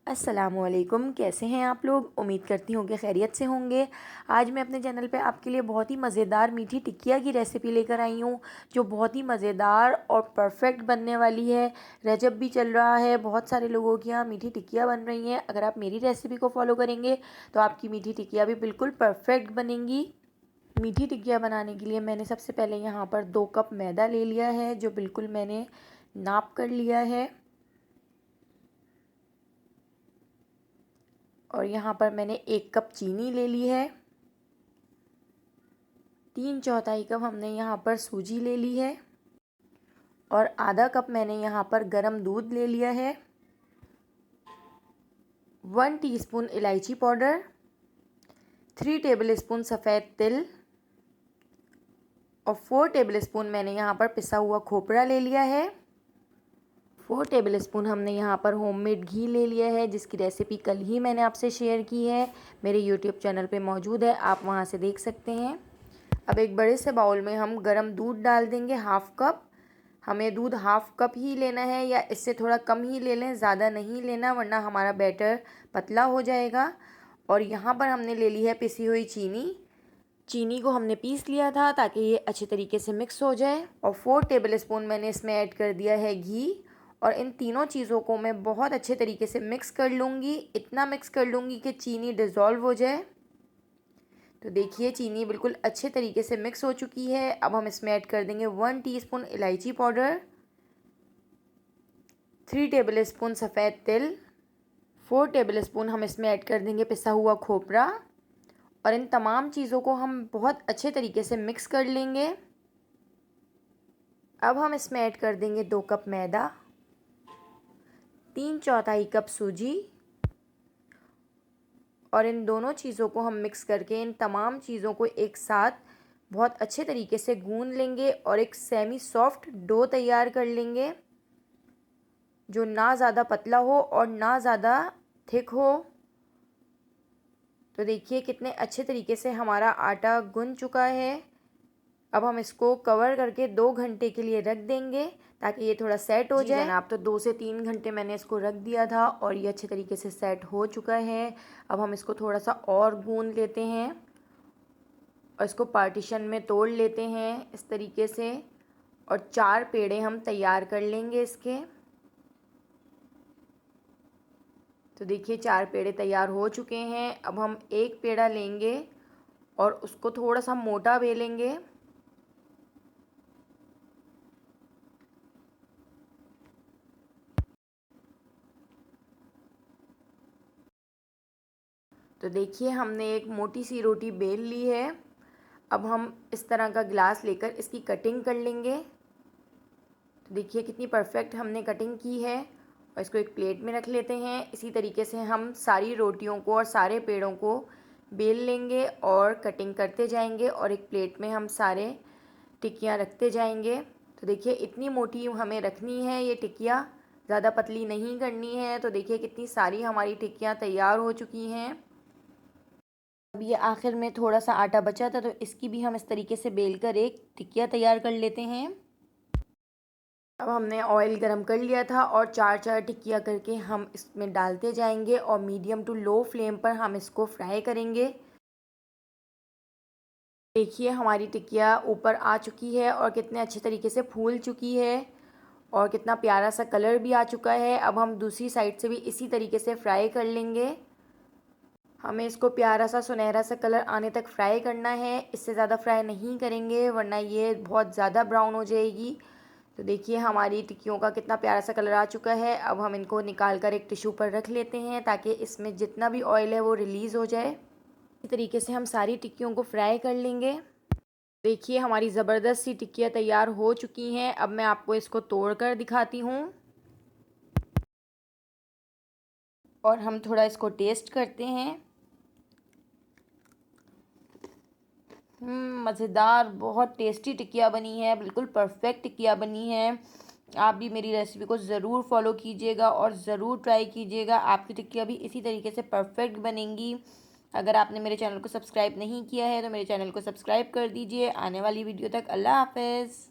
अस्सलामुअलैकुम, कैसे हैं आप लोग। उम्मीद करती हूँ कि खैरियत से होंगे। आज मैं अपने चैनल पे आपके लिए बहुत ही मज़ेदार मीठी टिकिया की रेसिपी लेकर आई हूँ, जो बहुत ही मज़ेदार और परफेक्ट बनने वाली है। रजब भी चल रहा है, बहुत सारे लोगों के यहाँ मीठी टिकिया बन रही हैं। अगर आप मेरी रेसिपी को फॉलो करेंगे तो आपकी मीठी टिकिया भी बिल्कुल परफेक्ट बनेंगी। मीठी टिकिया बनाने के लिए मैंने सबसे पहले यहाँ पर 2 कप मैदा ले लिया है, जो बिल्कुल मैंने नाप कर लिया है। और यहाँ पर मैंने 1 कप चीनी ले ली है। 3/4 कप हमने यहाँ पर सूजी ले ली है। और आधा कप मैंने यहाँ पर गरम दूध ले लिया है। 1 टीस्पून इलायची पाउडर, 3 टेबलस्पून सफ़ेद तिल और 4 टेबलस्पून मैंने यहाँ पर पिसा हुआ खोपरा ले लिया है। 4 टेबलस्पून हमने यहाँ पर होममेड घी ले लिया है, जिसकी रेसिपी कल ही मैंने आपसे शेयर की है, मेरे यूट्यूब चैनल पे मौजूद है, आप वहाँ से देख सकते हैं। अब एक बड़े से बाउल में हम गरम दूध डाल देंगे, हाफ़ कप। हमें दूध हाफ़ कप ही लेना है या इससे थोड़ा कम ही ले लें, ज़्यादा नहीं लेना वरना हमारा बैटर पतला हो जाएगा। और यहाँ पर हमने ले ली है पिसी हुई चीनी। चीनी को हमने पीस लिया था ताकि ये अच्छे तरीके से मिक्स हो जाए। और 4 टेबलस्पून मैंने इसमें ऐड कर दिया है घी। और इन तीनों चीज़ों को मैं बहुत अच्छे तरीके से मिक्स कर लूँगी, इतना मिक्स कर लूँगी कि चीनी डिज़ोल्व हो जाए। तो देखिए चीनी बिल्कुल अच्छे तरीके से मिक्स हो चुकी है। अब हम इसमें ऐड कर देंगे 1 टीस्पून इलायची पाउडर, 3 टेबलस्पून सफ़ेद तिल, 4 टेबलस्पून हम इसमें ऐड कर देंगे पिसा हुआ खोपरा। और इन तमाम चीज़ों को हम बहुत अच्छे तरीके से मिक्स कर लेंगे। अब हम इसमें ऐड कर देंगे 2 कप मैदा, 3/4 कप सूजी। और इन दोनों चीज़ों को हम मिक्स करके इन तमाम चीज़ों को एक साथ बहुत अच्छे तरीके से गूंद लेंगे और एक सेमी सॉफ्ट डो तैयार कर लेंगे, जो ना ज़्यादा पतला हो और ना ज़्यादा थिक हो। तो देखिए कितने अच्छे तरीके से हमारा आटा गूंद चुका है। अब हम इसको कवर करके 2 घंटे के लिए रख देंगे ताकि ये थोड़ा सेट हो जाए। जनाब, तो 2 से 3 घंटे मैंने इसको रख दिया था और ये अच्छे तरीके से सेट हो चुका है। अब हम इसको थोड़ा सा और गूंद लेते हैं और इसको पार्टीशन में तोड़ लेते हैं इस तरीके से। और 4 पेड़े हम तैयार कर लेंगे इसके। तो देखिए 4 पेड़े तैयार हो चुके हैं। अब हम एक पेड़ा लेंगे और उसको थोड़ा सा मोटा बेलेंगे। तो देखिए हमने एक मोटी सी रोटी बेल ली है। अब हम इस तरह का गिलास लेकर इसकी कटिंग कर लेंगे। तो देखिए कितनी परफेक्ट हमने कटिंग की है। और इसको एक प्लेट में रख लेते हैं। इसी तरीके से हम सारी रोटियों को और सारे पेड़ों को बेल लेंगे और कटिंग करते जाएंगे और एक प्लेट में हम सारे टिक्कियाँ रखते जाएंगे। तो देखिए इतनी मोटी हमें रखनी है ये टिक्कियाँ, ज़्यादा पतली नहीं करनी है। तो देखिए कितनी सारी हमारी टिक्कियाँ तैयार हो चुकी हैं। अब ये आखिर में थोड़ा सा आटा बचा था, तो इसकी भी हम इस तरीके से बेलकर एक टिकिया तैयार कर लेते हैं। अब हमने ऑयल गरम कर लिया था और 4-4 टिक्कियाँ करके हम इसमें डालते जाएंगे और मीडियम टू लो फ्लेम पर हम इसको फ्राई करेंगे। देखिए हमारी टिक्किया ऊपर आ चुकी है और कितने अच्छे तरीके से फूल चुकी है और कितना प्यारा सा कलर भी आ चुका है। अब हम दूसरी साइड से भी इसी तरीके से फ्राई कर लेंगे। हमें इसको प्यारा सा सुनहरा सा कलर आने तक फ्राई करना है, इससे ज़्यादा फ्राई नहीं करेंगे वरना ये बहुत ज़्यादा ब्राउन हो जाएगी। तो देखिए हमारी टिक्कियों का कितना प्यारा सा कलर आ चुका है। अब हम इनको निकाल कर एक टिश्यू पर रख लेते हैं ताकि इसमें जितना भी ऑयल है वो रिलीज़ हो जाए। इस तरीके से हम सारी टिक्कियों को फ्राई कर लेंगे। देखिए हमारी ज़बरदस्त सी टिक्कियाँ तैयार हो चुकी हैं। अब मैं आपको इसको तोड़ कर दिखाती हूँ और हम थोड़ा इसको टेस्ट करते हैं। मज़ेदार बहुत टेस्टी टिकिया बनी है, बिल्कुल परफेक्ट टिकिया बनी है। आप भी मेरी रेसिपी को ज़रूर फॉलो कीजिएगा और ज़रूर ट्राई कीजिएगा, आपकी टिकिया भी इसी तरीके से परफेक्ट बनेंगी। अगर आपने मेरे चैनल को सब्सक्राइब नहीं किया है तो मेरे चैनल को सब्सक्राइब कर दीजिए। आने वाली वीडियो तक अल्लाह हाफ़िज़।